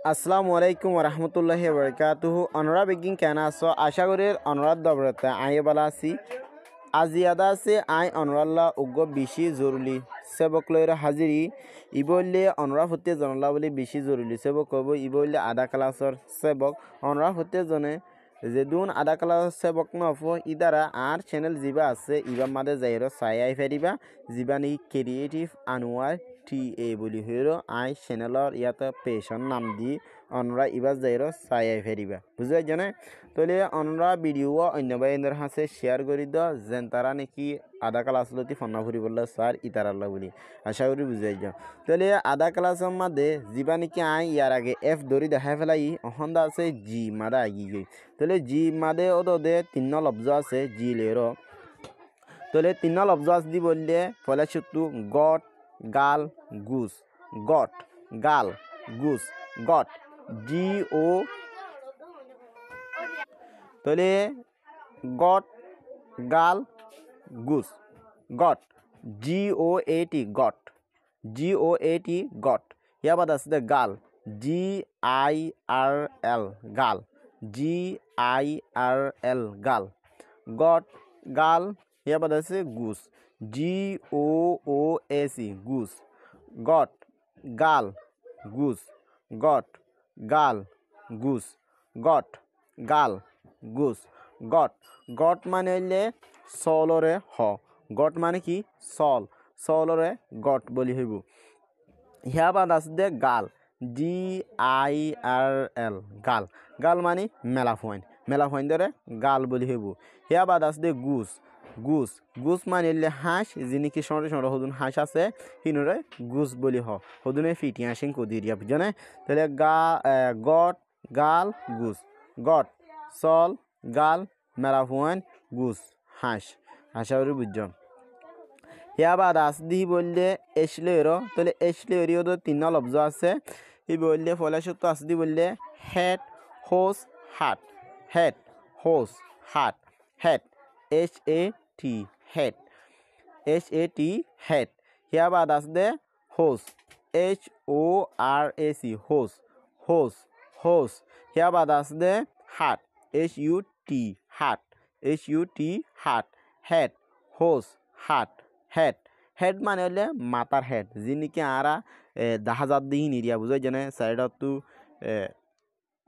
আসসালামু আলাইকুম ওরহমতুল্লাহি ওবরকাতুহু অনরা বেগিং কেন আছো আশা করি অনরাত দবরতে আই বালা আছি আজিয়াদা আছে আই অনরাল্লাহ উগ্র বেশি জরুরি সেবক লয়ের হাজিরি ইবলে অনরা হতে জনলা বলে বেশি জরুরি সেবক কব ইবলে আধা ক্লাসর সেবক অনরা হতে জনে যেদুন আধা ক্লাস সেবক নফ ইদারা আর চ্যানেল জিবা আছে ইবা মাদে যাইরো চাই আই ফেরিবা জিবা নি ক্রিয়েটিভ আনোয়ার TA বলি হইরো আই চ্যানেলর ইয়াতে পেশন নাম দি অনরা ইবাস যাইরো চাই আই ফেরিবা বুঝাই জানে তলে অনরা ভিডিও অন্য বাইন্দর হাসে শেয়ার করি দ যেন তারা নাকি আধা ক্লাস লতি ফন্না ফুরি বললে স্যার ইতারাল্লা বলি আশা করি বুঝাই যাও তাহলে আধা ক্লাসের মধ্যে যিবা নাকি আই ইয়ার আগে এফ ধরি দেখা ফেলাই অহন্দা আছে জি মাদা আগি গই তাহলে জি মাদে ওদে তিন লব্জ আছে জি লেরো তাহলে তিন লব্জ আছে দি বললে ফলে শুধু গট গাল গুস গট গাল গুস গট GO তাহলে গট গাল গুস গট GOAT গট গট ইয়ার বাদ আছে গাল GIRL গাল GIRL গাল গট গাল ইয়ার বাদ আছে গুস GOOS গুস গট গাল গুস গট গাল গুস গট গাল গুস গট গট মানে হইলে সলরে হ গট মানে কি সলরে গট বলি হইব হিয়া বাদ আছে গাল GIRL গাল গাল মানে মেলা ফয়েন ধরে গাল বলি হইব হিয়া বাদ আছে গুস গুস মানে হইলে হাঁস যিনি কি সরে হদুন হাঁস আছে হিনরে গুস বলি হদুনে ফিটি হাঁসিং কদিরিয়া বুঝনে তাহলে গট গাল গুস গট সল গাল মেলা ফয়েন গুস হাঁস আশা করি বুঝছ হিয়া বাদ আস দি বললে এসলেরও তাহলে এসলেরিও তো তিন লব্জ আছে ই বললে ফলে সত্য আস দি বললে হেড হোস হাট হেড হোস হাট head HAT head HAT head হিয়া বাদ আস দে হোস HORAC হোস হিয়া বাদ আস দে হাট HUT হাট হাট হেড হোস হাট হেড মানে হলে মাতার হেড যিনি কি আরা দাহাজার দিই নিরিয়া বুঝাই জানে সাইডত তো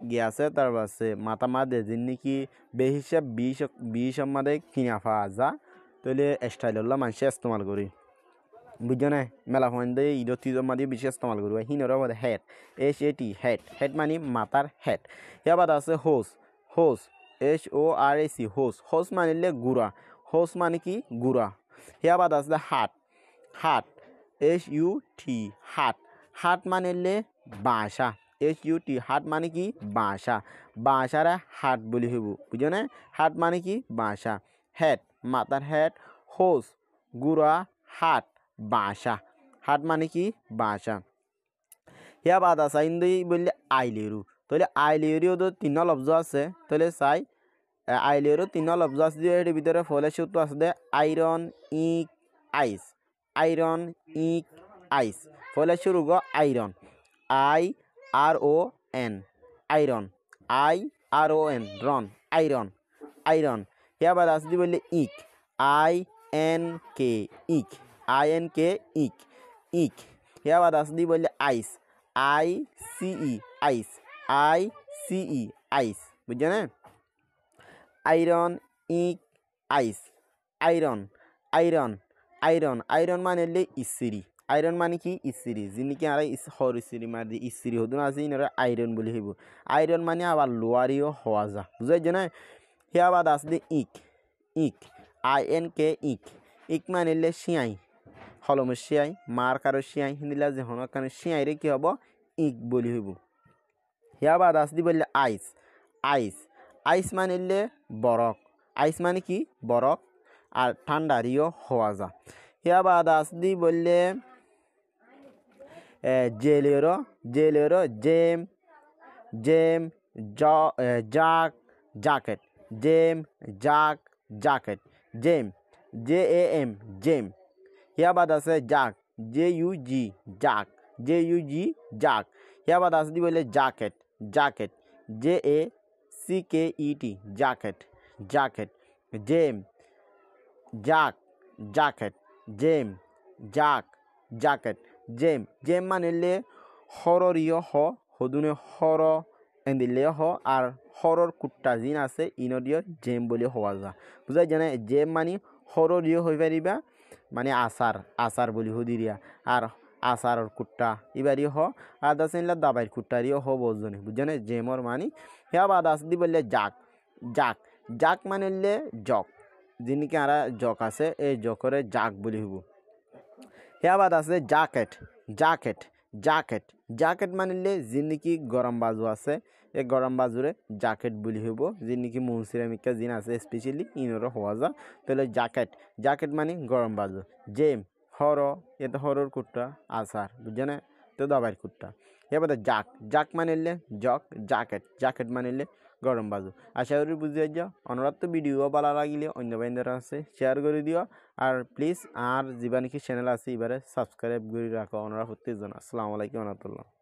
গিয়ে আছে তার পাশে মাতা মাদে যিনি কি বেহিসাব 20 মাদে কিনা ফা যা তাহলে স্টাইলল্লা মানুষ ইস্তেমাল করি বুঝছো না মেলা ফোন দিয়ে ঈদত মাদি বেশি ইস্তেমাল করি হিনর হেড HAT হেড মানে মাতার হেড ইয়ার বাদ আছে হোস HORAC হোস মানিলে গুড়া হোস মানে কি গুড়া হিয়া বাদ আছে হাট HUT হাট মানিলে বাসা HUT হাট মানে কি বাসারা হাট বলি হইব বুঝো না হাট মানে কি বাসা হেড মাতার হেড হোস গুড়া হাট বাসা হাট মানে কি বাসা হিয়া বাদ আছে ইন্দি বললে আইলেরু তাহলে আইলেরিও তো তিন লব্জ আছে তাহলে চাই আইলেরও তিন লব্জ আছে যে এর ভিতরে ফলে সূত্র আছে দে আয়রন ইক আইস ফলে শুরু গো আয়রন IRON আয়রন IRON রন আয়রন হিয়া বাদ আছে দি বললে ইক INK ইক হিয়া বাদ আছে দি বললে আইস ICE আইস বুঝছো না আয়রন ইক আইস আয়রন মানে হলে ইস্ত্রি আয়রন মানে কি ইস্ত্রি যিনি কি আর হর ইস্ত্রি মারি ইস্ত্রি হদুন আছে ইনরা আয়রন বলি হইব আয়রন মানে আবার লোয়ারিও হওয়া যা বুঝাই যে না হিয়া বাদ আসলে ইক INK ইক মানে হলে শিয়াই হলমের শিয়াই মার কারো শিয়াই হিন্দিলা যে হন কারণ শিয়াই রে কি হব ইক বলি হইব হিয়া বাদ আসলি বললে আইস মানে হলে বরফ আইস মানে কি বরফ আর ঠান্ডারিও হওয়া যা হিয়া বাদ আসলি বললে জেলেরো জ্যাকেট জেম জেম হিয়া বাদ আছে জাক JUG জাক ইয়া বাদ আছে দি বলে jacket jacket JACKET jacket jacket জেম জাক জ্যাকেট জেম জাক জ্যাকেট জেম জেম মানিলে হররিয় হ হদুনে হর এন্দিলে হ আর হরর কুট্টা জিন আছে ইনদিয় জেম বলে হওয়া যা বুঝাই জানে জেম মানি হররিয় হই পারিবা মানে আসার বলি হদিরিয়া আর আসারর কুট্টা ইবারি হ আর দাসিনলা দাবাইর কুট্টারিও হ বজনে বুঝনে জেমর মানি হেয়া বাদ আস দি বললে জাক জাক জাক মানিলে জক যিনিকে আরা জক আছে এই জকরে জাক বলি হব হেয়া বাদ আছে জ্যাকেট জ্যাকেট জ্যাকেট জ্যাকেট মানিলে যিনিকি গরম বাজু আছে এই গরম বাজুরে জ্যাকেট বলি হব যিনিকি মৌসিরামিকা জিন আছে স্পেশালি ইনর হওয়া যা তাহলে জ্যাকেট জ্যাকেট মানে গরম বাজু জেম হর এতে হরর কুট্টা আসার বুঝছেনে তো দাবার কুট্টা এবার জাক জাক মানিলে জক জ্যাকেট জ্যাকেট মানিলে গরম বাজু আশা করি বুঝতে যাও অনুরাধ তো ভিডিও ভালো লাগিলে অন্য বাইন্দার আছে শেয়ার করে দিও আর প্লিজ আর যিবা নাকি চ্যানেল আছে এবারে সাবস্ক্রাইব করে রাখো অনুরাধ প্রত্যেকজন আসসালামু আলাইকুম রহমতুল্লাহ।